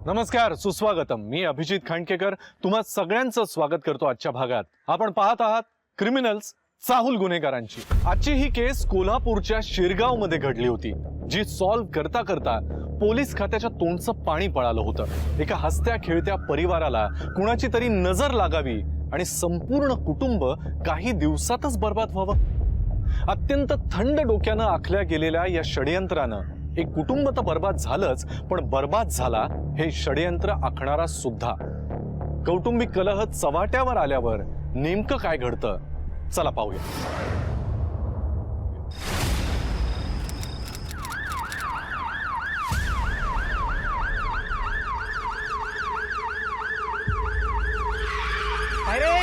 नमस्कार, सुस्वागतम. मी अभिजित खांडकेकर तुम्हा सगळ्यांचं स्वागत करतो आजच्या भागात. आपण पाहत आहात क्रिमिनल्स, चाहूल गुन्हेगारांची. आजची ही केस कोल्हापूरच्या शिरगाव मध्ये घडली होती, जी सॉल्व्ह करता करता पोलीस खात्याच्या तोंडचं पाणी पळालं होतं. एका हसत्या खेळत्या परिवाराला कुणाची तरी नजर लागावी आणि संपूर्ण कुटुंब काही दिवसातच बर्बाद व्हावं. अत्यंत थंड डोक्यानं आखल्या गेलेल्या या षडयंत्रानं एक कुटुंब तर बर्बाद झालंच, पण बर्बाद झाला हे षडयंत्र आखणारा सुद्धा. कौटुंबिक कलह चव्हाट्यावर आल्यावर नेमकं काय घडतं, चला पाहूया. अरे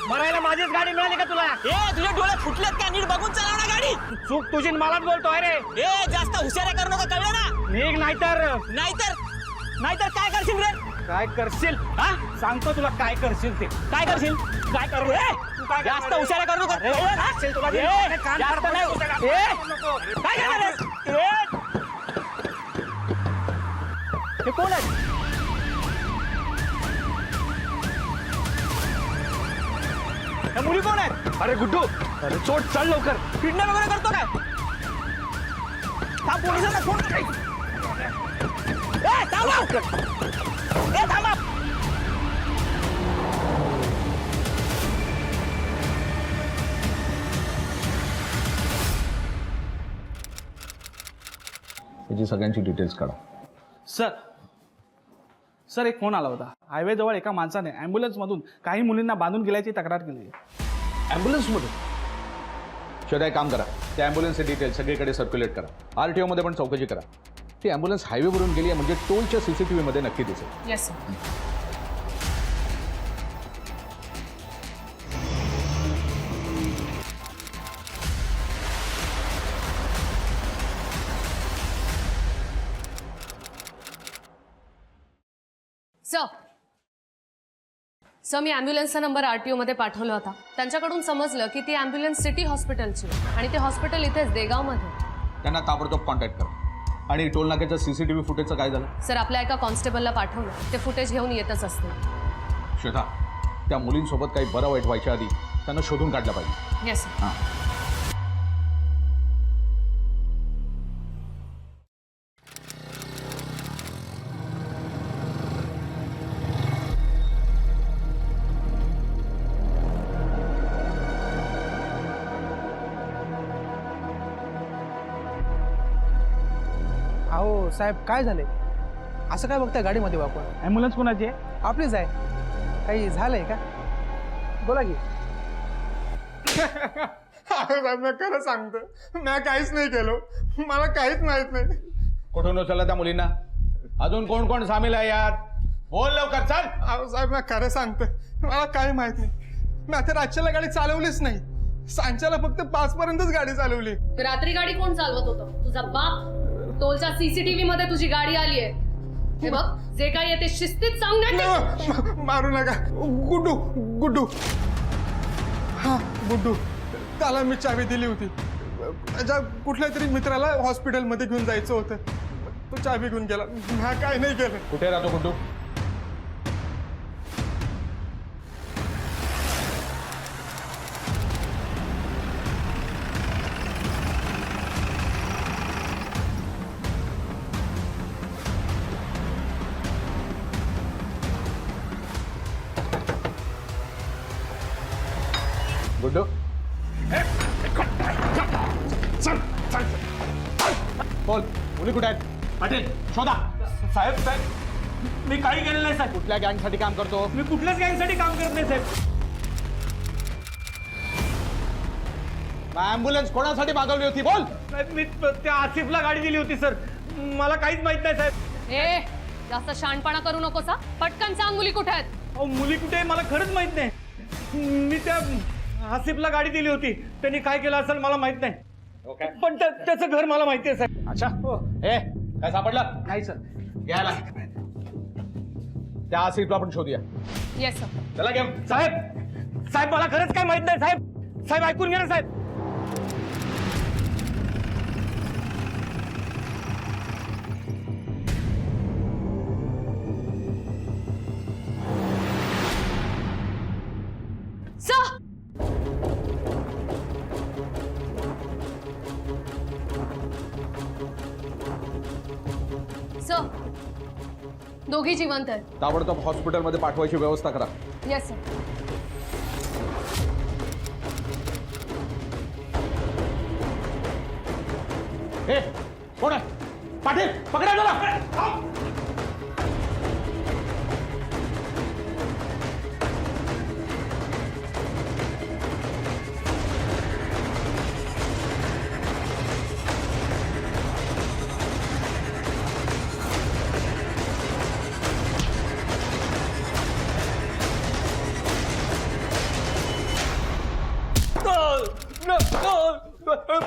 मरायला माझीच गाडी मिळाली का तुला? ए तुझे डोळे फुटलेत का? नीट बघून चालव ना गाडी. चूक तुझी मलाच बोलतोय रे. ए जास्त हुशाऱ्या करू नका, कळलं ना? निघ नाहीतर नाहीतर काय करशील रे? काय करशील? हा सांगतो तुला काय करशील ते. काय करशील? काय करू रे? तू काय जास्त करणार? हुशाऱ्या करू नका, अरे, कळलं ना? असेल तुला ए, अरे, कान जास्त फाडतो नाही. तुझ्या गाडी. ए, नको. काय करणार आहेस? ए, हे कोण आहे? ह्या मुली कोण आहेत? अरे गुड्डू, अरे चोट, चल लवकर. किडनॅप वगैरे करतो काय? थांब, पोलिसांना फोन कर. ए थांबा. ए थांबा. याची सगळ्यांची डिटेल्स काढा. सर एक फोन आला होता. हायवे जवळ एका माणसाने ॲम्ब्युलन्स मधून काही मुलींना बांधून गेल्याची तक्रार केली. ॲम्ब्युलन्समध्ये शिवाय काम करा, त्या ॲम्ब्युलन्सचे डिटेल्स सगळीकडे सर्क्युलेट करा. RTO मध्ये पण चौकशी करा. ती ॲम्ब्युलन्स हायवेवरून गेली आहे म्हणजे टोलच्या CCTV मध्ये नक्की दिसेल. Yes sir. सर मी ॲम्ब्युलन्सचा नंबर RTO मध्ये पाठवला होता. त्यांच्याकडून समजलं की ती ॲम्ब्युलन्स सिटी हॉस्पिटलची आणि ते हॉस्पिटल इथेच देगावमध्ये. त्यांना ताबडतोब कॉन्टॅक्ट करा. आणि टोल नाक्याच्या CCTV फुटेजचं काय झालं? सर आपल्या एका कॉन्स्टेबलला पाठवलं, ते फुटेज घेऊन येतच असते. श्वेता, त्या मुलींसोबत काही बरं वाईट व्हायच्या आधी त्यांना शोधून काढलं पाहिजे. Yes sir. हां. अहो साहेब, काय झाले? असं काय बघताय गाडीमध्ये आपण? ॲम्ब्युलन्स कोणाची आहे? आपलीच आहे. काही झालंय का? बोला की. मी खरं सांगतो, मी काहीच नाही केलो. मला काहीच माहित नाही. कुठून उचलला त्या मुलींना? अजून कोण कोण सामील आहे यात? बोल लवकर, चल. अहो साहेब, मी खरं सांगतो, मला काही माहित नाही. मी आता रातच्याला गाडी चालवलीच नाही. सांच्याला फक्त 5 पर्यंतच गाडी चालवली. रात्री गाडी कोण चालवत होतं? तुझा बाप. टोलच्या CCTV मध्ये तुझी गाडी आली आहे. हे बघ, जे काही आहे ते शिस्तीत सांगण्यात. मारू नका. गुड्डू गुड्डू हा गुड्डू, त्याला मी चावी दिली होती. माझ्या कुठल्या तरी मित्राला हॉस्पिटलमध्ये घेऊन जायचं होतं. तो चावी घेऊन गेला. मी काय नाही केलं. कुठे राहतो गुड्डू? गुड्डू, बोल, मुली कुठे आहेत? पाटील शोधा. साहेब मी काही केलेलं नाही साहेब. कुठल्या गँगसाठी काम करतो? मी कुठल्याच गँगसाठी काम करत नाही साहेब. ॲम्ब्युलन्स कोणासाठी मागवली होती? बोल. साहेब मी त्या आसिफला गाडी दिली होती सर. मला काहीच माहित नाही साहेब. ए जास्त शहाणपणा करू नकोस हा. पटकन सांग मुली कुठे आहेत? अहो मुली कुठे आहे मला खरंच माहित नाही. मी त्या आसिफला गाडी दिली होती. त्यांनी काय केलं असेल मला माहित नाही. पण त्याचं घर मला माहिती आहे साहेब. अच्छा. ए, काय सापडलं? नाही सर. घ्यायला त्या आसिफला आपण शोधूया. Yes sir. चला घेऊ. साहेब मला खरंच काय माहित नाही साहेब. साहेब ऐकून घ्या ना साहेब. दोघी जिवंत आहेत. ताबडतोब हॉस्पिटलमध्ये पाठवायची व्यवस्था करा. Yes sir. ए कोण आहे? पाटील पकडा त्याला.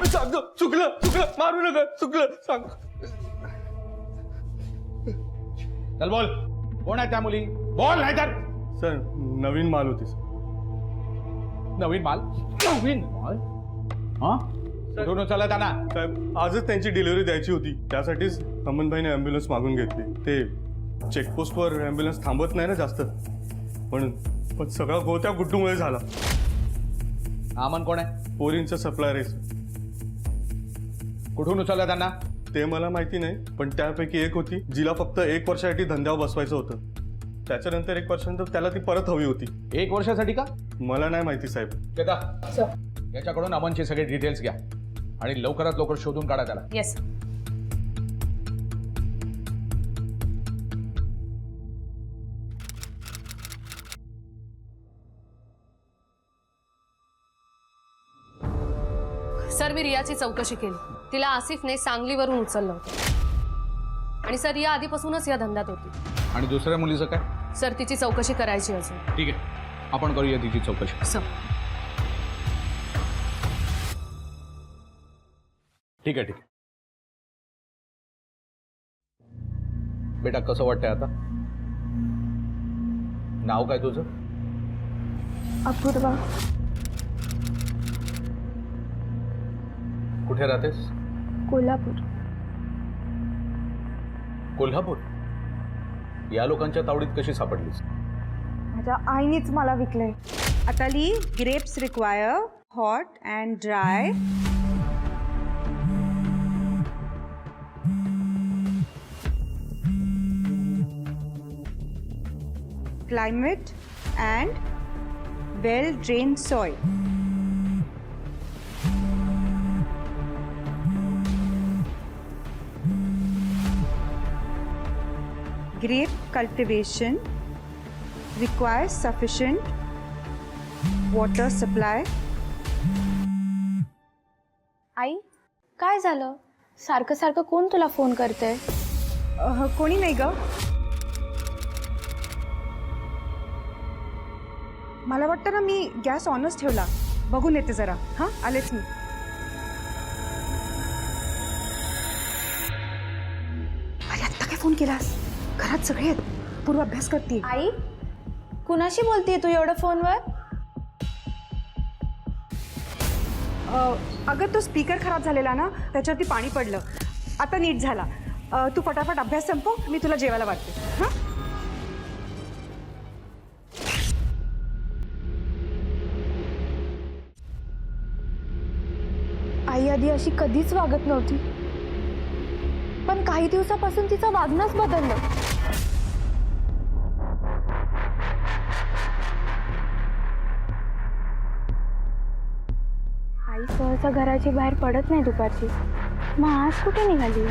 सांगतो चुकलं मारू नका चुकलं सांग. चल बोल, कोण आहे त्या मुली? बोल नाही तर. सर नवीन माल होती सर. नवीन माल? नवीन माल? हा कुठून उचलला त्यांना? साहेब आजच त्यांची डिलिव्हरी द्यायची होती, त्यासाठीच अमनभाईने ॲम्ब्युलन्स मागून घेतली. ते चेकपोस्टवर ॲम्ब्युलन्स थांबत नाही ना जास्त म्हणून. पण सगळा गो त्या गुड्डूमुळे झाला. अमन कोण आहे? पोरींचं सप्लायर आहे सर. कुठून उचलला त्यांना? ते मला माहिती नाही, पण त्यापैकी एक होती जिला फक्त 1 वर्षासाठी धंद्यावर बसवायचं होतं. त्याच्यानंतर 1 वर्षानंतर त्याला ती परत हवी होती. 1 वर्षासाठी का? मला नाही माहिती साहेब. केदा सर. याच्याकडून अमनचे सगळे डिटेल्स घ्या आणि लवकरात लवकर शोधून काढा त्याला. Yes sir. सर मी रियाची चौकशी केली. तिला आसिफने सांगलीवरून उचललं होतं आणि सर रिया आधीपासूनच या धंद्यात होती. आणि दुसऱ्या मुलीचं काय? सर तिची चौकशी करायची अजून. ठीक आहे, आपण करूया तिची चौकशी. सर. ठीक आहे. बेटा कसं वाटतंय आता? नाव काय तुझं? अपूर्वा. कुठे राहतेस? कोल्हापूर. कोल्हापूर? या लोकांच्या तावडीत कशी सापडलीस? माझ्या आईनेच मला विकलंय. Atali, grapes require hot and dry. Climate and well-drained soil. Grape cultivation requires sufficient water supply. आई काय झालं? सारखं सारखं कोण तुला फोन करते? कोणी नाही ग. मला वाटतं ना मी गॅस ऑनच ठेवला. बघून येते जरा. हां आलेच मी. अरे आत्ता काय फोन केलास? घरात सगळे आहेत. पूर्व अभ्यास करते. आई कुणाशी बोलतीये तू एवढं फोनवर? अगं तो स्पीकर खराब झालेला ना, त्याच्यावरती पाणी पडलं. आता नीट झाला. तू फटाफट अभ्यास संपव, मी तुला जेवायला वाटते. हां आई आधी अशी कधीच वागत नव्हती, पण काही दिवसापासून तिचं वागणंच बदललं. आई सहसा घराची बाहेर पडत नाही दुपारची. मग आज कुठे निघाली?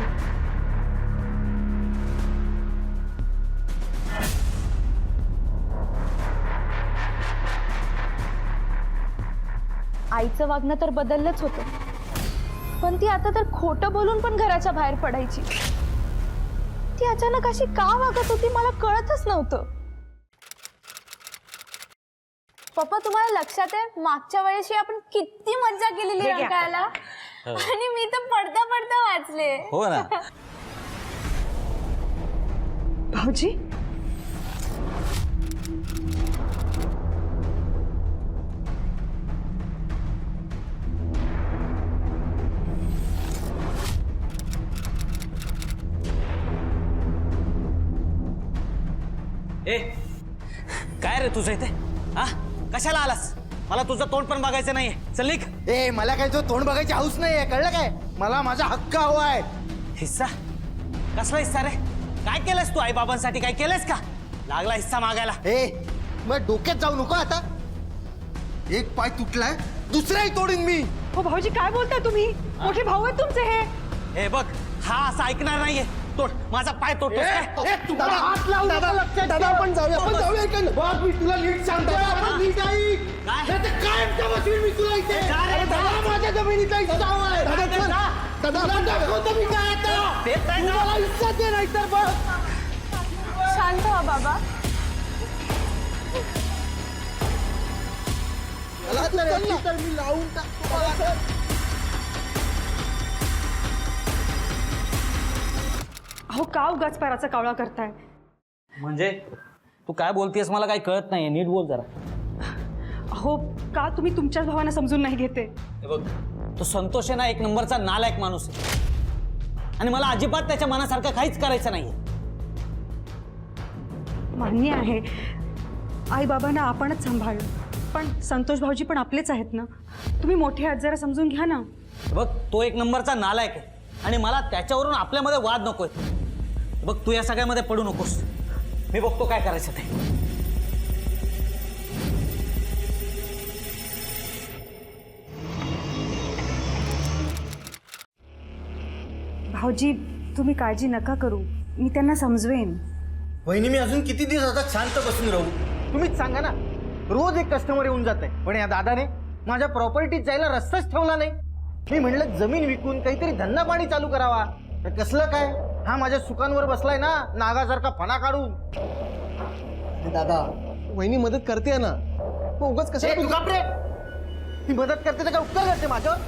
आईचं वागणं तर बदललंच होतं, पण ती आता तर खोटं बोलून पण घराच्या बाहेर पडायची. ती अचानक अशी का वागत होती मला कळतच नव्हतं. पप्पा तुम्हाला लक्षात आहे मागच्या वेळेशी आपण किती मज्जा केलेली रंकाळ्याला? आणि मी तर पडता पडता वाचले. हो ना. भाऊजी ए काय रे तुझं इथे? हा कशाला आलास? मला तुझं तोंड पण बघायचं नाहीये. चल निघ. ए मला काय तो तोंड बघायची हौस नाहीये, कळलं काय? मला माझा हक्क हवा आहे. हिस्सा? कसला हिस्सा रे? काय केलंस तू आई बाबांसाठी? काय केलंस का? लागला हिस्सा मागायला. मग डोक्यात जाऊ नको आता. एक पाय तुटलाय दुसराही तोडीन मी. हो भाऊजी काय बोलताय तुम्ही? मोठे भाऊ आहेत तुमचे हे. हे बघ, हा असं ऐकणार नाहीये. तोड माझा पाय तोडतोस काय? दादा हात लावू नका, लक्षात दादा आपण जाऊया इकडनं. बघ मी तुला नीट सांगतो, आपण नीट ऐक. काय? नाहीतर कायमचा बसवीन मी तुला इथे. जा रे, जा. दादा माझ्या जमिनीचा हिस्सा आहे. दादा चल. दादा तुला दाखवतो मी काय आता. देत नाही तू ना. मला हिस्सा दे नाहीतर बघ. शांत व्हा बाबा. मला तर मी लावून टाकतो. मला तर. अहो का उगाच पैराचा कावळा करताय? म्हणजे तू काय बोलतेस मला काही कळत नाहीये. नीट बोल जरा. अहो का तुम्ही तुमच्याच भावांना समजून नाही घेते? हे बघ, तो संतोष आहे ना, एक नंबरचा नालायक माणूस आहे. आणि मला अजिबात त्याच्या मनासारखं काहीच करायचं नाहीये. मान्य आहे, आई बाबांना आपणच सांभाळलं, पण संतोष भाऊजी पण आपलेच आहेत ना. तुम्ही मोठे आहात, जरा समजून घ्या ना. हे बघ, तो एक नंबरचा नालायक आहे आणि मला त्याच्यावरून आपल्यामध्ये वाद नकोय. बघ, तू या सगळ्यामध्ये पडू नकोस. मी बघतो काय करायचं ते. भाऊजी तुम्ही काळजी नका करू, मी त्यांना समजवेन. वहिनी मी अजून किती दिवस आता शांत बसून राहू? तुम्हीच सांगा ना. रोज एक कस्टमर येऊन जात आहे, पण या दादाने माझ्या प्रॉपर्टीत जायला रस्ताच ठेवला नाही. मी म्हणलं जमीन विकून काहीतरी धंदा पाणी चालू करावा, तर कसलं काय हा माझ्या सुकांवर बसलाय ना, नागासारखा फणा काढून. दादा वहिनी मदत करते ना, मग उगाच ए, तू कशा. गप रे. ती मदत करते तर काय उपकार करते माझ्यावर?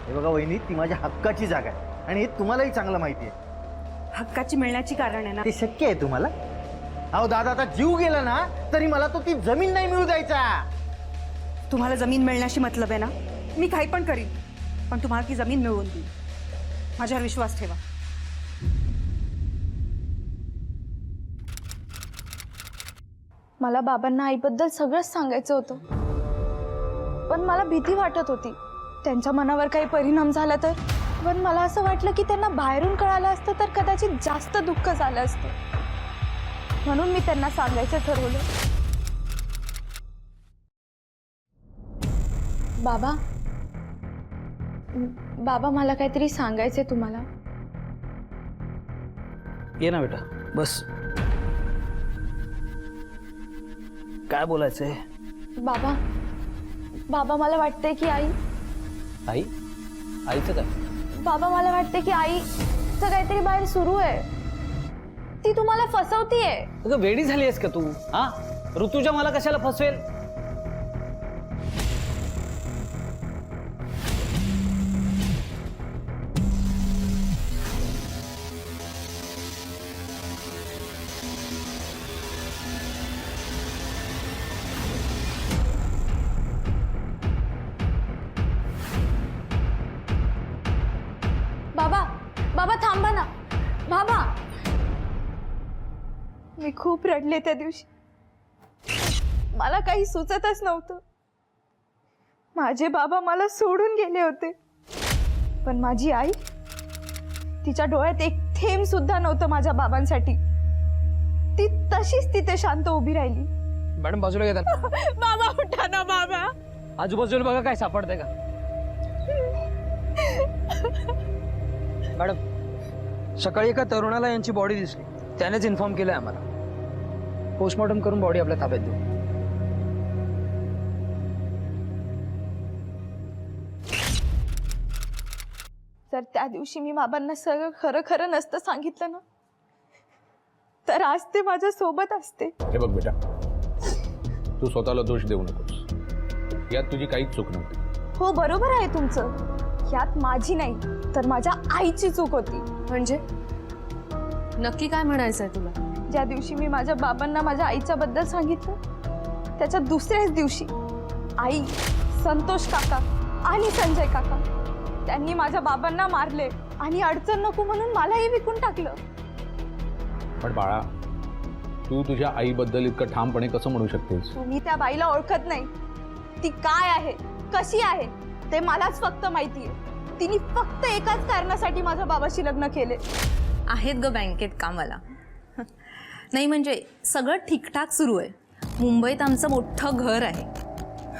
हे बघा वहिनी, ती माझ्या हक्काची जागा आहे आणि हे तुम्हालाही चांगलं माहिती आहे. हक्काची मिळण्याची कारण आहे ना. ते शक्य आहे तुम्हाला? अहो दादा, आता जीव गेला ना तरी मला तो ती जमीन नाही मिळू द्यायचा. तुम्हाला जमीन मिळण्याशी मतलब आहे ना. मी काही पण करीन, पण तुम्हाला ती जमीन मिळवून देईन. माझ्यावर विश्वास ठेवा. मला बाबांना आईबद्दल सगळंच सांगायचं होतं, पण मला भीती वाटत होती त्यांच्या मनावर काही परिणाम झाला तर. पण मला असं वाटलं की त्यांना बाहेरून कळालं असतं तर कदाचित जास्त दुःख झालं असतं, म्हणून मी त्यांना सांगायचं ठरवलं. बाबा बाबा मला काहीतरी सांगायचंय तुम्हाला. ये ना बेटा, बस. काय बोलायचंय? बाबा बाबा मला वाटतंय की आई आईचं काय? बाबा मला वाटतंय की आईचं काहीतरी बाहेर सुरू आहे. ती तुम्हाला फसवतीये. अगं वेडी झाली आहेस का तू? हा, ऋतुजा मला कशाला फसवेल? बाबा बाबा थांबा ना. बाबा मी खूप रडले त्या दिवशी. मला काही सुचतच नव्हतं. माझे बाबा मला सोडून गेले होते, पण माझी आई, तिच्या डोळ्यात एक थेंब सुद्धा नव्हतं माझ्या बाबांसाठी. ती तशीच तिथे शांत उभी राहिली. मॅडम बाजूला घेतात. बाबा उठा ना बाबा. आजूबाजूला बघा काय सापडतंय का. मॅडम सकाळी एका तरुणाला यांची बॉडी दिसली, त्यानेच इन्फॉर्म केलंय आम्हाला. पोस्टमॉर्टम करून बॉडी आपल्या ताब्यात देऊ. जर त्या दिवशी मी बाबांना सगळं खरं खरं नसतं सांगितलं ना, तर आज ते माझ्या सोबत असते. हे बघ बेटा, तू स्वतःला दोष देऊ नकोस. यात तुझी काहीच चूक नव्हती. हो बरोबर आहे तुमचं. यात माझी नाही तर माझ्या आईची चूक होती. म्हणजे नक्की काय म्हणायचंय तुला? ज्या दिवशी मी माझ्या बाबांना माझ्या आईच्या बद्दल सांगितलं, त्याच्या दुसऱ्याच दिवशी आई, संतोष काका आणि संजय काका त्यांनी माझ्या बाबांना मारले आणि अडचण नको म्हणून मलाही विकून टाकलं. पण बाळा, तू तुझ्या आईबद्दल इतकं ठामपणे कसं म्हणू शकतेस? तुम्ही त्या बाईला ओळखत नाही. ती काय आहे, कशी आहे ते मलाच फक्त माहिती आहे. तिने फक्त एकाच कारणासाठी माझ्या बाबाशी लग्न केले, आहेत ग बँकेत कामाला. नाही म्हणजे सगळं ठीकठाक सुरू आहे. मुंबईत आमचं मोठं घर आहे.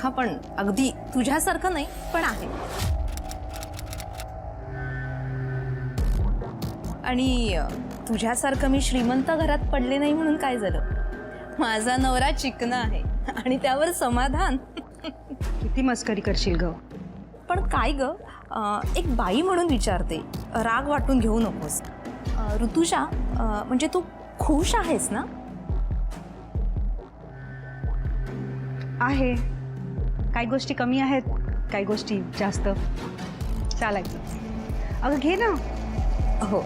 हा पण अगदी तुझ्यासारखं नाही पण आहे. आणि तुझ्यासारखं मी श्रीमंत घरात पडले नाही म्हणून काय झालं. माझा नवरा चिकना आहे आणि त्यावर समाधान. किती मस्करी करशील ग. पण काय ग, एक बाई म्हणून विचारते, राग वाटून घेऊ नकोस. ऋतुषा, म्हणजे तू खुश आहेस ना? आहे. काही गोष्टी कमी आहेत, काही गोष्टी जास्त. चालायचं. अगं घे ना. हो.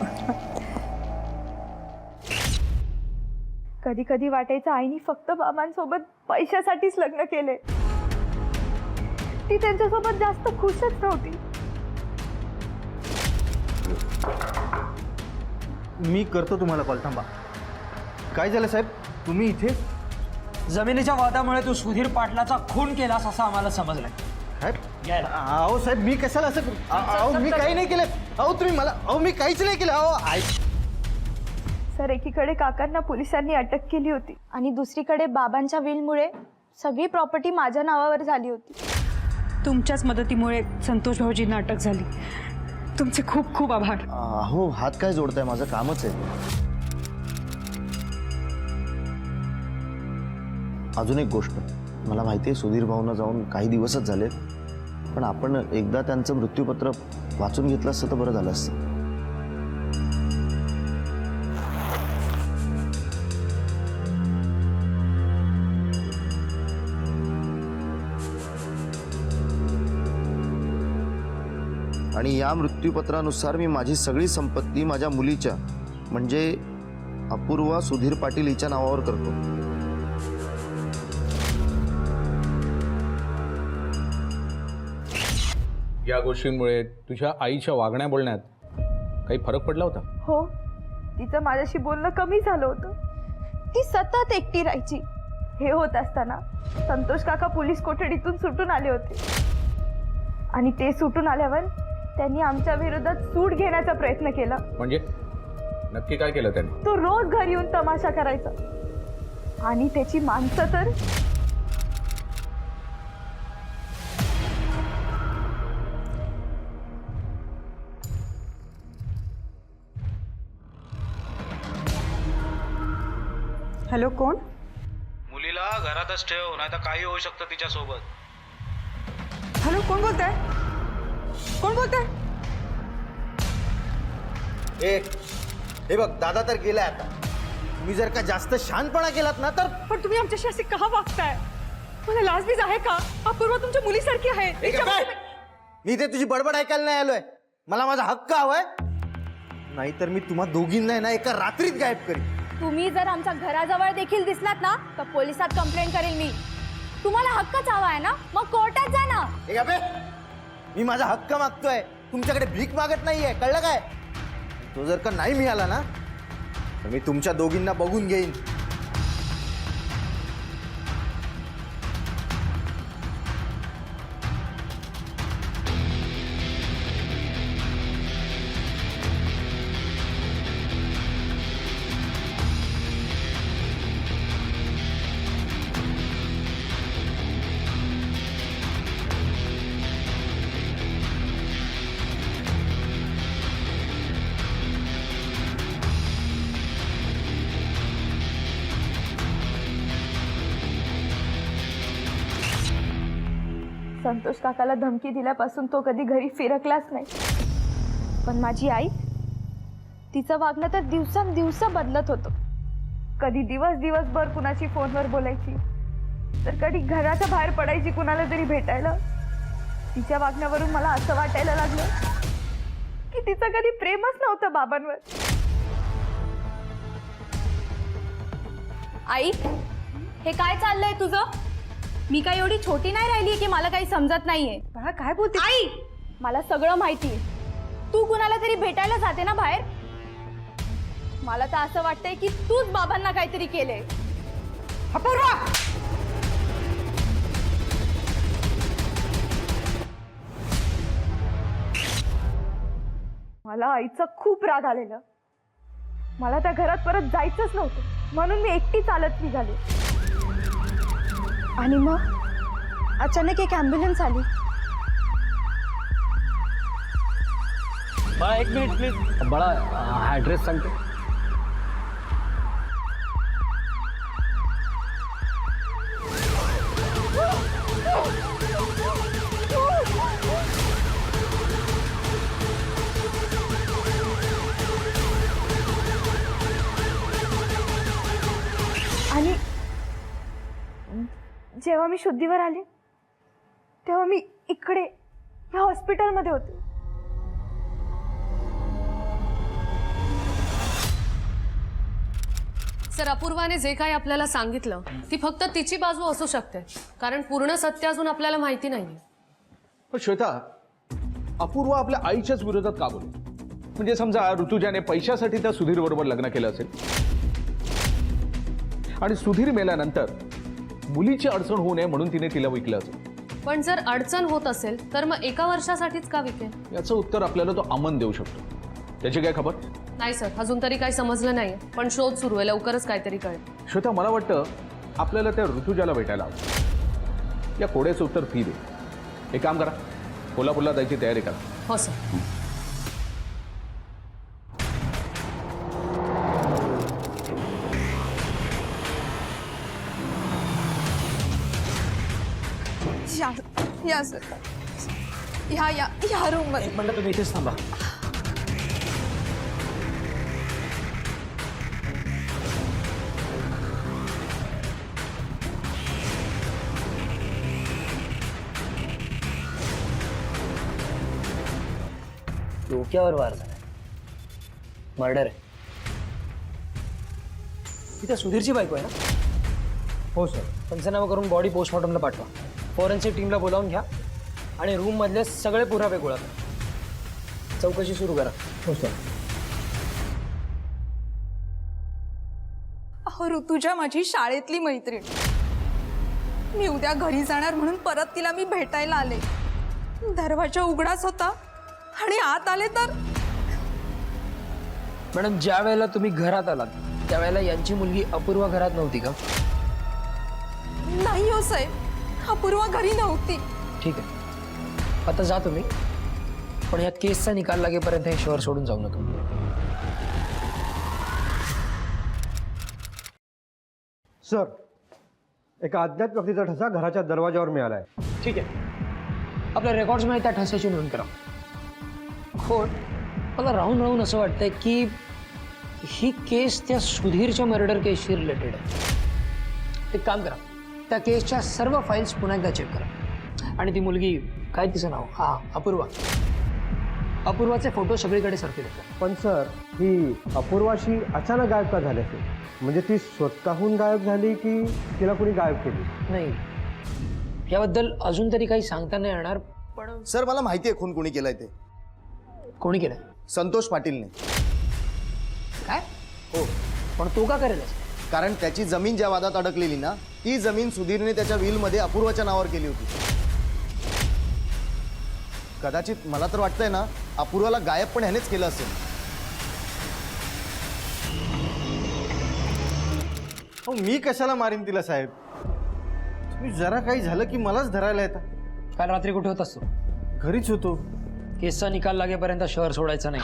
कधी कधी वाटायचं आईनी फक्त बाबांसोबत पैशासाठीच लग्न केले. ती त्यांच्यासोबत जास्त खुशच नव्हती. मी करतो तुम्हाला कॉल. थांबा. काय झालं साहेब, तुम्ही इथे? जमिनीच्या वादामुळे तू सुधीर पाटलाचा खून केलास असं आम्हाला समजलंय. साहेब, अहो साहेब, मी कशाला असं अहो मी काही नाही केलं. अहो तुम्ही मला, अहो मी काहीच नाही केलं. अहो सर, एकीकडे काकांना पोलिसांनी अटक केली होती आणि दुसरीकडे बाबांच्या विलमुळे सगळी प्रॉपर्टी माझ्या नावावर झाली होती. तुमच्याच मदतीमुळे संतोष भाऊजींना अटक झाली. तुमचे खूप खूप आभार. अहो हात काय जोडताय, माझं कामच आहे. अजून एक गोष्ट, मला माहिती आहे सुधीर भाऊंना जाऊन काही दिवसच झाले, पण आपण एकदा त्यांचं मृत्यूपत्र वाचून घेतलं असतं तर बरं झालं असतं. आणि या मृत्यूपत्रानुसार मी माझी सगळी संपत्ती माझ्या मुलीच्या म्हणजे अपूर्वा सुधीर पाटील हिच्या नावावर करतो. या गोष्टींमुळे तुझ्या आईच्या वागण्या बोलण्यात काही फरक पडला होता? हो, तिचं माझ्याशी बोलणं कमी झालं होतं. ती सतत एकटी राहायची. हे होत असताना संतोष काका पोलीस कोठडीतून सुटून आले होते आणि ते सुटून आल्यावर त्यांनी आमच्या विरोधात सूट घेण्याचा प्रयत्न केला. म्हणजे नक्की काय केलं त्यांनी? तो रोज घरी येऊन तमाशा करायचा आणि त्याची माणसं तर हॅलो, कोण? मुलीला घरातच ठेव, नाही तर काही होऊ शकतं तिच्यासोबत. हॅलो, कोण बोलताय? कोण बोलताय? हे बघ, दादा तर गेलाय आता. तुम्ही जर का जास्त शहाणपणा केलात ना तर. पण तुम्ही आमच्याशी असे का वागताय? मला लाजबीज आहे का? अपूर्वा तुमच्या मुलीसारखी आहे. मी इथे तुझी बडबड ऐकायला नाही आलोय. मला माझा हक्क हवाय, नाहीतर मी तुम्हा दोघींना ना एका रात्रीत गायब करीन. तुम्ही जर आमच्या घराजवळ देखील दिसलात ना तर पोलिसात कंप्लेंट करेल मी. तुम्हाला हक्कच हवा आहे ना, मग कोर्टात जा ना. मी माझा हक्क मागतोय, तुमच्याकडे भीक मागत नाहीये, कळलं काय? तो जर का नाही मिळाला ना तर मी तुमच्या दोघींना बघून घेईन. संतोष काकाला धमकी दिल्यापासून तो कधी घरी फिरकलाच नाही. पण माझी आई, तिचं वागणं तर दिवसांदिवस बदलत होतं. कधी दिवसभर कुणाची फोनवर बोलायची, तर कधी घराच्या बाहेर पडायची कुणाला तरी भेटायला. तिच्या वागण्यावरून मला असं वाटायला लागलं की तिचं कधी प्रेमच नव्हतं बाबांवर. आई, हे काय चाललंय तुझं? मी काय एवढी छोटी नाही राहिली की मला काही समजत नाहीये. बाळा काय बोलते? आई, मला सगळं माहितीये. तू कुणाला तरी भेटायला जाते ना बाहेर. मला तर असं वाटतंय की तूच बाबांना काहीतरी केलंय. अपूर्वा! मला आईचा खूप राग आलेला. मला त्या घरात परत जायचंच नव्हतं, म्हणून मी एकटी चालत निघाले. आणि मग अचानक एक ॲम्ब्युलन्स आली. बाळा एक मिनिट प्लीज. बाळा हा ॲड्रेस सांगते. आणि जेव्हा मी शुद्धीवर आले तेव्हा मी इकडे या हॉस्पिटलमध्ये होते. सर, अपूर्वाने जे काही आपल्याला सांगितलं ती फक्त तिची बाजू असू शकते, कारण पूर्ण सत्य अजून आपल्याला माहिती नाहीये. पण श्वेता, अपूर्वा आपल्या आईच्याच विरोधात का बोलली? म्हणजे समजा ऋतुजाने पैशासाठी त्या सुधीर बरोबर लग्न केलं असेल आणि सुधीर मेल्यानंतर मुलीची अडचण होऊ नये म्हणून तिने तिला विकलं असेल. पण जर अडचण होत असेल तर मग एका वर्षासाठीच का विकेल? याचं उत्तर आपल्याला तो अमन देऊ शकतो. त्याची काय खबर? नाही सर, अजून तरी काही समजलं नाहीये, पण शोध सुरू आहे, लवकरच काहीतरी कळेल. श्वेता, मला वाटतं आपल्याला त्या ऋतुजाला भेटायला हवं. या कोड्याचं उत्तर ती दे. एक काम करा, कोल्हापूरला जायची तयारी करा. हो सर. या सर, ह्या रूम मध्ये. एक मिनिट तुम्ही इथेच थांबा. डोक्यावर वार झाला. मर्डर आहे. ती त्या सुधीरची बायको आहे ना? हो सर. पंचनामा करून बॉडी पोस्टमॉर्टमला पाठवा. फॉरेन्सिक टीमला बोलावून घ्या आणि रूम मधले सगळे पुरावे गोळा करा. चौकशी सुरू करा. हो सर. अहो, ऋतुजा माझी शाळेतली मैत्रीण. मी उद्या घरी जाणार म्हणून परत तिला मी भेटायला आले. दरवाजा उघडाच होता आणि आत आले तर मॅडम, ज्या वेळेला तुम्ही घरात आलात त्यावेळेला यांची मुलगी अपूर्वा घरात नव्हती का? नाही हो साहेब, अपूर्वा घरी नव्हती. ठीक आहे, आता जा तुम्ही, पण या केसचा निकाल लागेपर्यंत हे शहर सोडून जाऊ नका. सर, एका अज्ञात व्यक्तीचा ठसा घराच्या दरवाजावर मिळालाय. ठीक आहे, आपल्या रेकॉर्ड्समध्ये त्या ठसाची नोंद करा. हो, मला राहून राहून असं वाटतंय की ही केस त्या सुधीरच्या मर्डर केसशी रिलेटेड आहे. एक काम करा, त्या केसच्या सर्व फाईल्स पुन्हा एकदा चेक करा. आणि ती मुलगी, काय तिचं नाव? हां, अपूर्वा. अपूर्वाचे फोटो सगळीकडे सर्क्युलेट करा. पण सर, ही अपूर्वाशी अचानक गायब का झाली असेल? म्हणजे ती स्वतःहून गायब झाली की तिला कोणी गायब केली? नाही, याबद्दल अजून तरी काही सांगता नाही येणार, पण सर, मला माहिती आहे खून कोणी केलाय ते. कोणी केलंय? संतोष पाटीलने. काय? हो, पण तो का करेल? कारण त्याची जमीन ज्या वादात अडकलेली ना, ती जमीन सुधीरने त्याच्या विलमध्ये अपूर्वाच्या नावावर केली होती. कदाचित मला तर वाटतंय ना, अपूर्वाला गायब पण ह्यानेच केलं असेल. मी कशाला मारीन तिला साहेब? तुम्ही जरा काही झालं की मलाच धरायला येतं. काल रात्री कुठे होतास तू? घरीच होतो. केसचा निकाल लागेपर्यंत शहर सोडायचं नाही.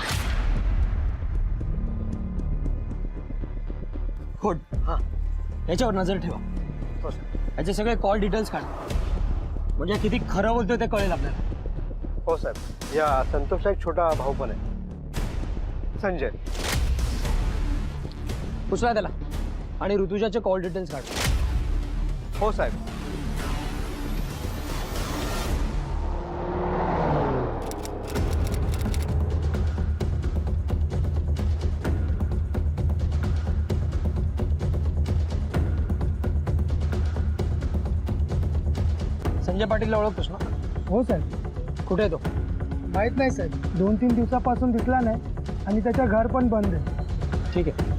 हो, हां, याच्यावर नजर ठेवा. याचे सगळे कॉल डिटेल्स काढ, म्हणजे किती खरं बोलतोय ते कळेल आपल्याला. हो साहेब, या संतोषचा एक छोटा भाऊ पण आहे, संजय. उचला त्याला आणि ऋतुजाचे कॉल डिटेल्स काढ. हो साहेब. संजय पाटीलला ओळखतोस ना? हो साहेब. कुठे आहे तो? माहित नाही साहेब, 2-3 दिवसापासून दिसला नाही आणि त्याचं घर पण बंद आहे. ठीक आहे.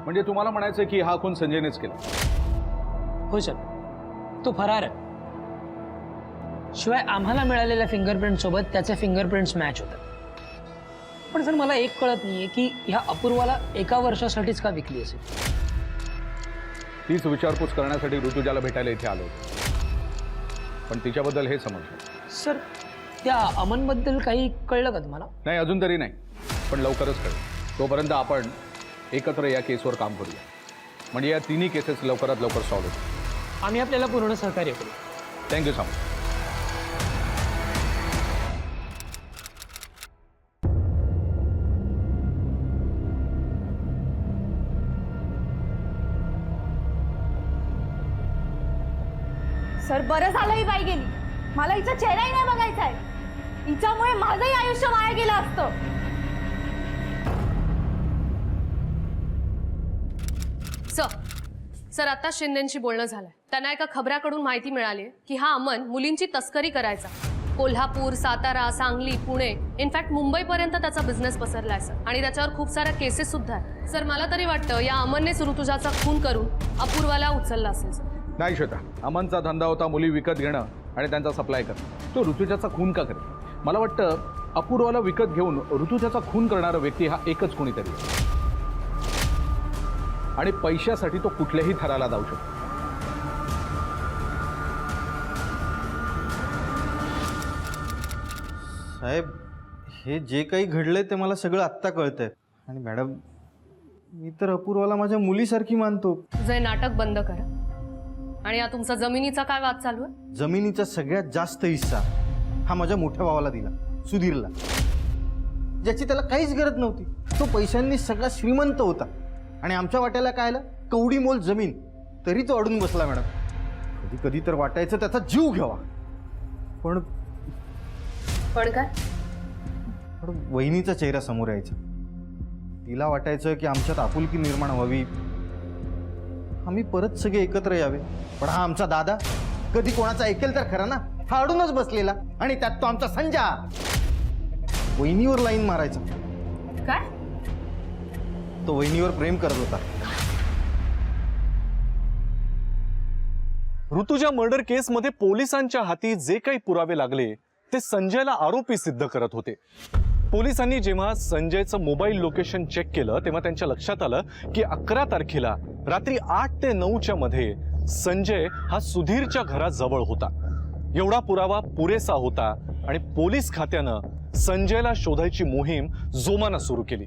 म्हणजे तुम्हाला म्हणायचं की हा खून संजयनेच केला? हो सर, तो फरार आहे. शिवाय आम्हाला मिळालेल्या फिंगरप्रिंट सोबत त्याचे फिंगरप्रिंट्स मॅच होतात. पण सर मला एक कळत नाहीये की ह्या अपूर्वाला 1 वर्षासाठीच का विकली असेल. तीच विचारपूस करण्यासाठी ऋतुजाला भेटायला इथे आलो होतो. पण तिच्याबद्दल हे समजलं. सर त्या अमनबद्दल काही कळलं का तुम्हाला? नाही, अजून तरी नाही, पण लवकरच कळेल. तोपर्यंत आपण एकत्र या केसवर काम करूया, म्हणजे या तिन्ही केसेस लवकरात लवकर सॉल्व्ह होतील. आम्ही आपल्याला पूर्ण सहकार्य करू. Thank you so much. सर बरं झालं ही बाई गेली. मला हिचा चेहराही नाही बघायचा आहे. हिच्यामुळे माझंही आयुष्य वाया गेलं असतं. सर आता शिंदेंशी बोलणं झालंय. त्यांना एका खबराकडून माहिती मिळाली की हा अमन मुलींची तस्करी करायचा. कोल्हापूर, सातारा, सांगली, पुणे, इनफॅक्ट मुंबईपर्यंत त्याचा बिझनेस पसरलाय सर. आणि त्याच्यावर खूप साऱ्या केसेस सुद्धा आहेत. सर मला तरी वाटतं या अमननेच ऋतुजाचा खून करून अपूर्वाला उचलला असेल सर. नाही श्वेता, अमनचा धंदा होता मुली विकत घेणं आणि त्यांचा सप्लाय करणं. तो ऋतुजाचा खून का करेल? मला वाटतं अपूर्वाला विकत घेऊन ऋतुजाचा खून करणारा व्यक्ती हा एकच कोणीतरी आहे. आणि पैशासाठी तो कुठल्याही थराला जाऊ शकतो. साहेब, हे जे काही घडलंय ते मला सगळं आत्ता कळतंय. आणि मॅडम, मी तर अपूर्वाला माझ्या मुलीसारखी मानतो. तुझं हे नाटक बंद करा. आणि या तुमचा जमिनीचा काय वाद चालू आहे? जमिनीचा सगळ्यात जास्त हिस्सा हा माझ्या मोठ्या भावाला दिला, सुधीरला, ज्याची त्याला काहीच गरज नव्हती. तो पैशांनी सगळा श्रीमंत होता आणि आमच्या वाट्याला काय आलं? कवडी मोल जमीन. तरी तो अडून बसला. मॅडम, कधी कधी तर वाटायचं त्याचा जीव घ्यावा. पण काय? वहिनीचा चेहरा समोर यायचा. तिला वाटायचं की आमच्यात आपुलकी निर्माण व्हावी, आम्ही परत सगळे एकत्र यावे. पण हा आमचा दादा कधी कोणाचा ऐकेल तर खरा ना. हा अडूनच बसलेला. आणि त्यात तो आमचा संजा वहिनीवर लाईन मारायचा. काय? तो वहिनीवर प्रेम करत होता. ऋतुजा मर्डर केसमध्ये पोलिसांच्या हाती जे काही पुरावे लागले ते संजयला आरोपी सिद्ध करत होते. पोलिसांनी जेव्हा संजयचं मोबाईल लोकेशन चेक केलं तेव्हा त्यांच्या लक्षात आलं की 11 तारखेला रात्री 8 ते 9च्या मध्ये संजय हा सुधीरच्या घराजवळ होता. एवढा पुरावा पुरेसा होता आणि पोलीस खात्यानं संजयला शोधायची मोहीम जोमानं सुरू केली.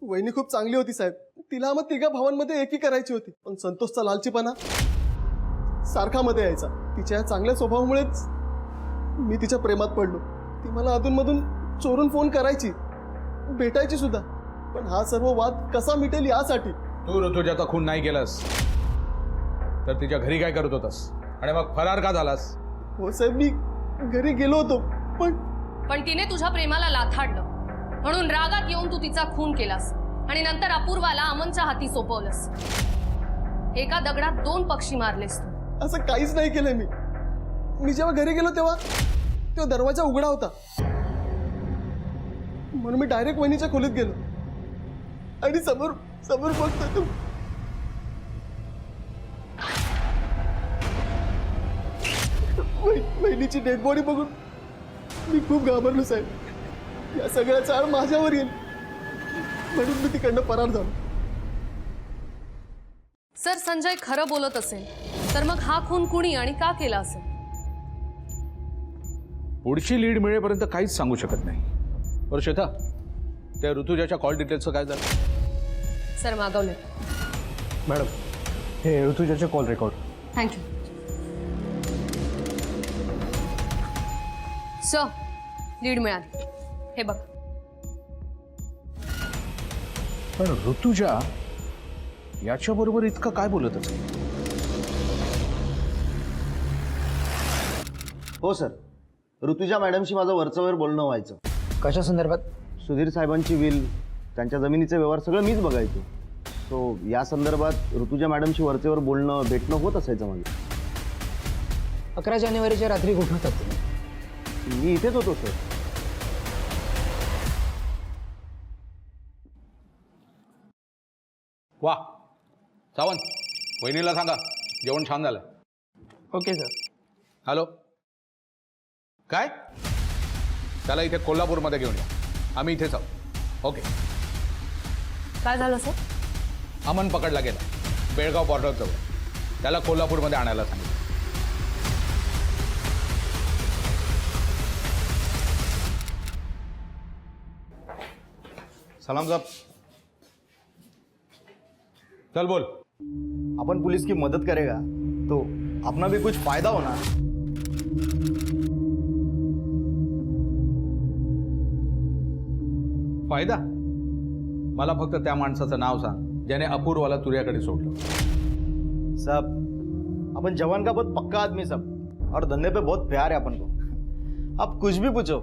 वहिनी खूप चांगली होती साहेब. तिला मग तिघा भावांमध्ये एकी करायची होती. पण संतोषचा लालचीपणा सारखा मध्ये यायचा. तिच्या चांगल्या स्वभावामुळेच मी तिच्या प्रेमात पडलो. ती मला अधूनमधून चोरून फोन करायची, भेटायची सुद्धा. पण हा सर्व वाद कसा मिटेल यासाठी. तू ऋतुजाचा खून नाही केलास तर तिच्या घरी काय करत होतास आणि मग फरार का झालास? हो साहेब, मी घरी गेलो होतो. पण तिने तुझ्या प्रेमाला लाथाडलं म्हणून रागात येऊन तू तिचा खून केलास आणि नंतर अपूर्वाला अमनच्या हाती सोपवलंस. एका दगडात 2 पक्षी मारलेस तू. असं काहीच नाही केलंय मी. मी जेव्हा घरी गेलो तेव्हा दरवाजा उघडा होता, म्हणून मी डायरेक्ट वहिनीच्या खोलीत गेलो आणि समोर बघतो तू. वहिनीची डेड बॉडी बघून मी खूप घाबरलो साहेब. या सगळ्याचा आळ माझ्यावर येईल म्हणून मी तिकडनं फरार झालो. सर, संजय खरं बोलत असेल तर मग हा खून कुणी आणि का केला असेल? पुढची लीड मिळेपर्यंत काहीच सांगू शकत नाही. बरं श्वेता, त्या ऋतुजाच्या कॉल डिटेल्सचं काय झालं? सर मागवले. मॅडम, हे ऋतुजाचे call record. Thank you sir. Lead मिळाली. हे बघ. पण ऋतुजा याच्याबरोबर इतकं काय बोलत असेल? हो सर, ऋतुजा मॅडमशी माझं वरचेवर बोलणं व्हायचं. कशा संदर्भात? सुधीर साहेबांची विल, त्यांच्या जमिनीचे व्यवहार सगळं मीच बघायचो. सो या संदर्भात ऋतुजा मॅडमशी वरचेवर बोलणं भेटणं होत असायचं माझं. 11 जानेवारीच्या रात्री कुठं होतात तुम्ही? मी इथेच होतो सर. वा सावंत, वहिनीला सांगा जेवण छान झालं. Okay sir. हॅलो, काय? त्याला इथे कोल्हापूरमध्ये घेऊन या, आम्ही इथेच आहोत. ओके. काय झालं सर? अमन पकडला गेला बेळगाव बॉर्डर जवळ. त्याला कोल्हापूरमध्ये आणायला सांगितलं. सलाम साहब. चल बोल. अपन पुलिस की मदद करेगा तो अपना भी कुछ फायदा होना. फायदा? मला फक्त त्या माणसाचं नाव सांग ज्याने अपूर्वाला तुझ्याकडे सोडलं. साहब, अपन जवान का बहुत पक्का आदमी साहब, और धंधे पे बहुत प्यार है अपन को. आप कुछ भी पूछो,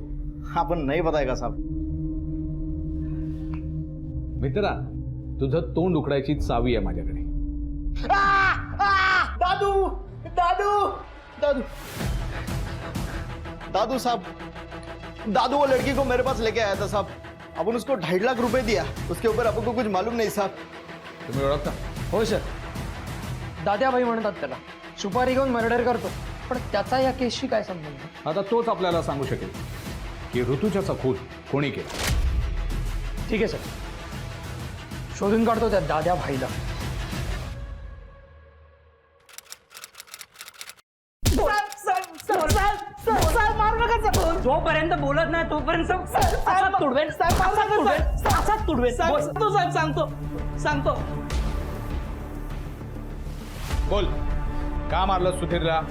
अपन नहीं बताएगा साहब. मित्रा, तुझं तोंड उकडायची चावी आहे माझ्याकडे. दादू दादू दादू दादू साहब, दादू वो लड़की को मेरे पास लेके आया था साहब. अपन उसको 2.5 लाख रुपए दिया. उसके ऊपर अपन को कुछ मालूम नहीं साहब. तुम्ही ओळखता? हो सर, दाद्याबाई म्हणतात त्याला. सुपारी घेऊन मर्डर करतो, पण त्याचा या केसशी काय संबंध? आता तोच आपल्याला सांगू शकेल की ऋतुजाचा खून कोणी केला. ठीक आहे सर, शोधून काढतो त्या दाद्या भाईला. जोपर्यंत बोलत नाही तोपर्यंत असाच तुडवेन, असाच तुडवेन. तो साहेब सांगतो. बोल, का मारलं सुधीरला?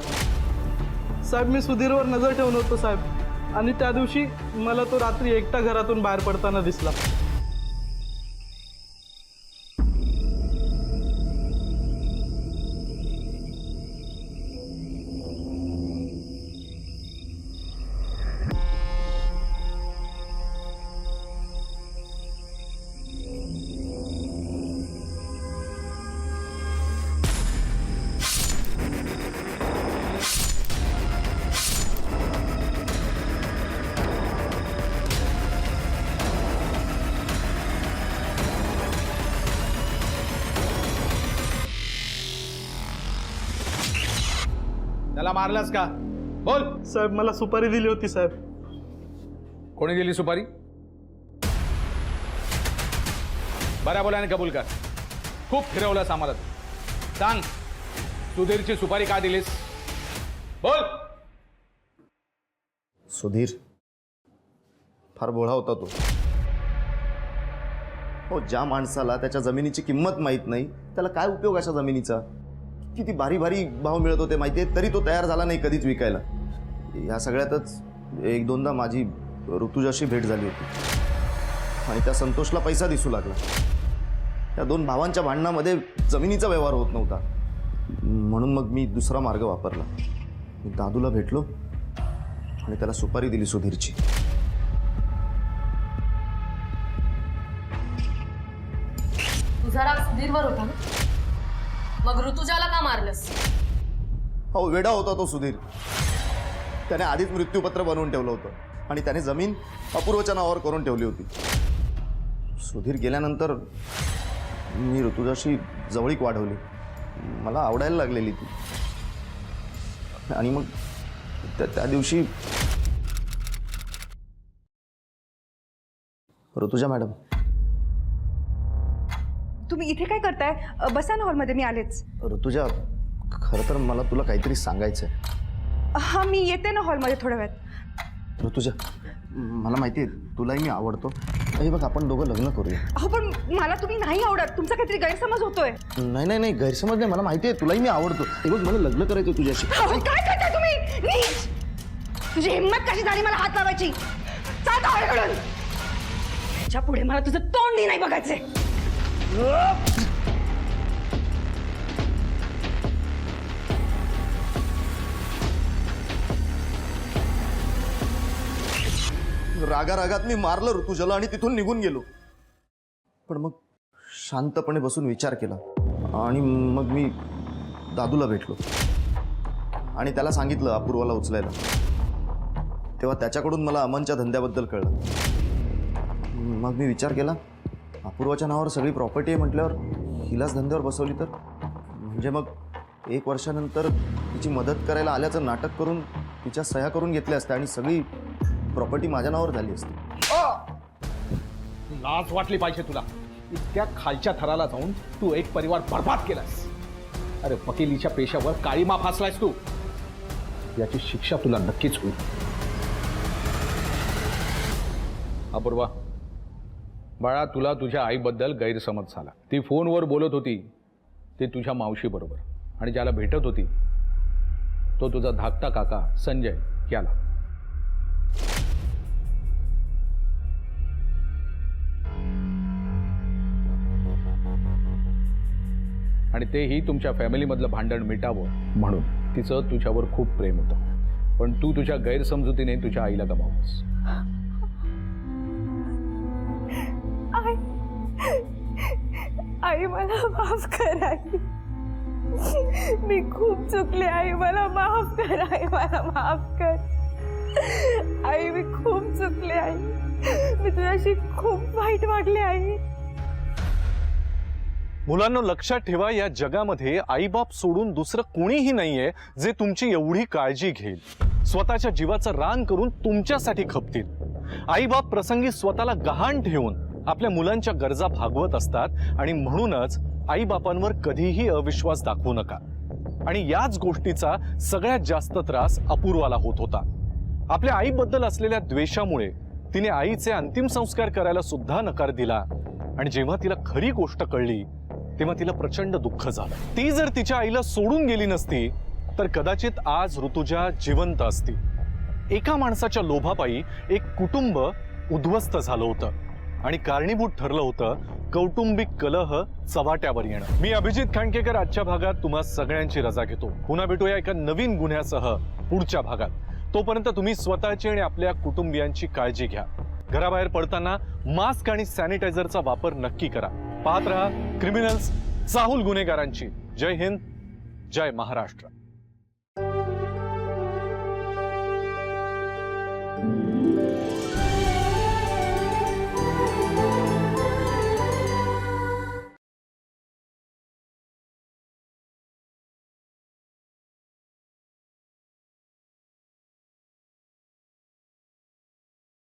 साहेब, मी सुधीरवर नजर ठेवून होतो साहेब, आणि त्या दिवशी मला तो रात्री एकटा घरातून बाहेर पडताना दिसला. त्याला मारलास का? बोल. साहेब, मला सुपारी दिली होती साहेब. कोणी दिली सुपारी? बऱ्या बोलाने कबूल कर. खूप फिरवलंस आम्हाला. सांग, सुधीरची सुपारी का दिलीस? बोल. सुधीर फार भोळा होता तो. हो, ज्या माणसाला त्याच्या जमिनीची किंमत माहीत नाही त्याला काय उपयोग अशा जमिनीचा? किती भारी भारी भाव मिळत होते माहितीये, तरी तो तयार झाला नाही कधीच विकायला. या सगळ्यातच 1-2दा माझी ऋतुजाशी भेट झाली होती आणि त्या संतोषला पैसा दिसू लागला. त्या 2 भावांच्या भांडणामध्ये जमिनीचा व्यवहार होत नव्हता. म्हणून मग मी दुसरा मार्ग वापरला. मी दादूला भेटलो आणि त्याला सुपारी दिली सुधीरची. तुझा राग सुधीरवर होता ना? मग ऋतुजाला का मारलंस? हो, वेडा होता तो सुधीर. त्याने आधीच मृत्यूपत्र बनवून ठेवलं होतं आणि त्याने जमीन अपूर्वच्या नावावर करून ठेवली होती. सुधीर गेल्यानंतर मी ऋतुजाशी जवळीक वाढवली. मला आवडायला लागलेली ती. आणि मग त्या दिवशी ऋतुजा मॅडम, तुम्ही इथे काय करताय? बसा ना हॉलमध्ये, मी आलेच. ऋतुजा, खरं तर मला तुला काहीतरी सांगायचं आहे. हां, मी येते ना हॉलमध्ये थोड्या वेळात. ऋतुजा, मला माहिती आहे तुलाही मी आवडतो. हे बघ, आपण दोघं लग्न करूया. हो, पण मला तुम्ही नाही आवडत. तुमचा काहीतरी गैरसमज होतोय. नाही, गैरसमज नाही. मला माहिती आहे तुलाही मी आवडतो. हे बघ, मला लग्न करायचं तुझ्याशी. काय करताय तुम्ही? नीच! तुझी हिंमत कशी झाली मला हात लावायची? ह्याच्या पुढे मला तुझं तोंडही नाही बघायचे. रागारागात मी मारलं ऋतुजाला आणि तिथून निघून गेलो. पण मग शांतपणे बसून विचार केला आणि मग मी दादूला भेटलो आणि त्याला सांगितलं अपूर्वाला उचलायला. तेव्हा त्याच्याकडून मला अमनच्या धंद्याबद्दल कळलं. मग मी विचार केला, अपूर्वाच्या नावावर सगळी प्रॉपर्टी आहे म्हटल्यावर हिलाच धंद्यावर बसवली तर म्हणजे मग 1 वर्षानंतर तिची मदत करायला आल्याचं नाटक करून तिच्या सह्या करून घेतल्या असत्या आणि सगळी प्रॉपर्टी माझ्या नावावर झाली असती. लाज वाटली पाहिजे तुला. इतक्या खालच्या थराला जाऊन तू एक परिवार बर्बाद केलास. अरे वकिलीच्या पेशावर काळीमा फासलायस तू. याची शिक्षा तुला नक्कीच होईल. अपूर्वा, बाळा, तुला तुझ्या आईबद्दल गैरसमज झाला. ती फोनवर बोलत होती ती तुझ्या मावशी बरोबर आणि ज्याला भेटत होती तो तुझा धाकटा काका संजय याला. आणि तेही तुमच्या फॅमिलीमधलं भांडण मिटावं म्हणून. तिचं तुझ्यावर खूप प्रेम होतं पण तू तुझ्या गैरसमजुतीने तुझ्या आईला गमावलंस. आई मला माफ कर आई. मी खूप चुकले आई. मला माफ कर आई. मला माफ कर आई. मी खूप चुकले आई. मी तुझ्याशी खूप वाईट वागले आई. मुलांना लक्षात ठेवा, या जगामध्ये आईबाप सोडून दुसरं कोणीही नाहीये जे तुमची एवढी काळजी घेईल, स्वतःच्या जीवाचं रान करून तुमच्यासाठी खपतील. आईबाप प्रसंगी स्वतःला गहाण ठेवून आपल्या मुलांच्या गरजा भागवत असतात आणि म्हणूनच आईबापांवर कधीही अविश्वास दाखवू नका. आणि याच गोष्टीचा सगळ्यात जास्त त्रास अपूर्वाला होत होता. आपल्या आईबद्दल असलेल्या द्वेषामुळे तिने आईचे अंतिम संस्कार करायला सुद्धा नकार दिला आणि जेव्हा तिला खरी गोष्ट कळली तेव्हा तिला प्रचंड दुःख झालं. ती जर तिच्या आईला सोडून गेली नसती तर कदाचित आज ऋतुजा जिवंत असती. एका माणसाच्या लोभापायी एक कुटुंब उद्ध्वस्त झालं होतं आणि कारणीभूत ठरलं होतं कौटुंबिक कलह चव्हाट्यावर येणं. मी अभिजित खांडकेकर आजच्या भागात तुम्हा सगळ्यांची रजा घेतो. पुन्हा भेटूया एका नवीन गुन्ह्यासह पुढच्या भागात. तोपर्यंत तुम्ही स्वतःची आणि आपल्या कुटुंबियांची काळजी घ्या. घराबाहेर पडताना मास्क आणि सॅनिटायझरचा वापर नक्की करा. पाहत रहा क्रिमिनल्स, चाहूल गुन्हेगारांची. जय हिंद, जय महाराष्ट्र.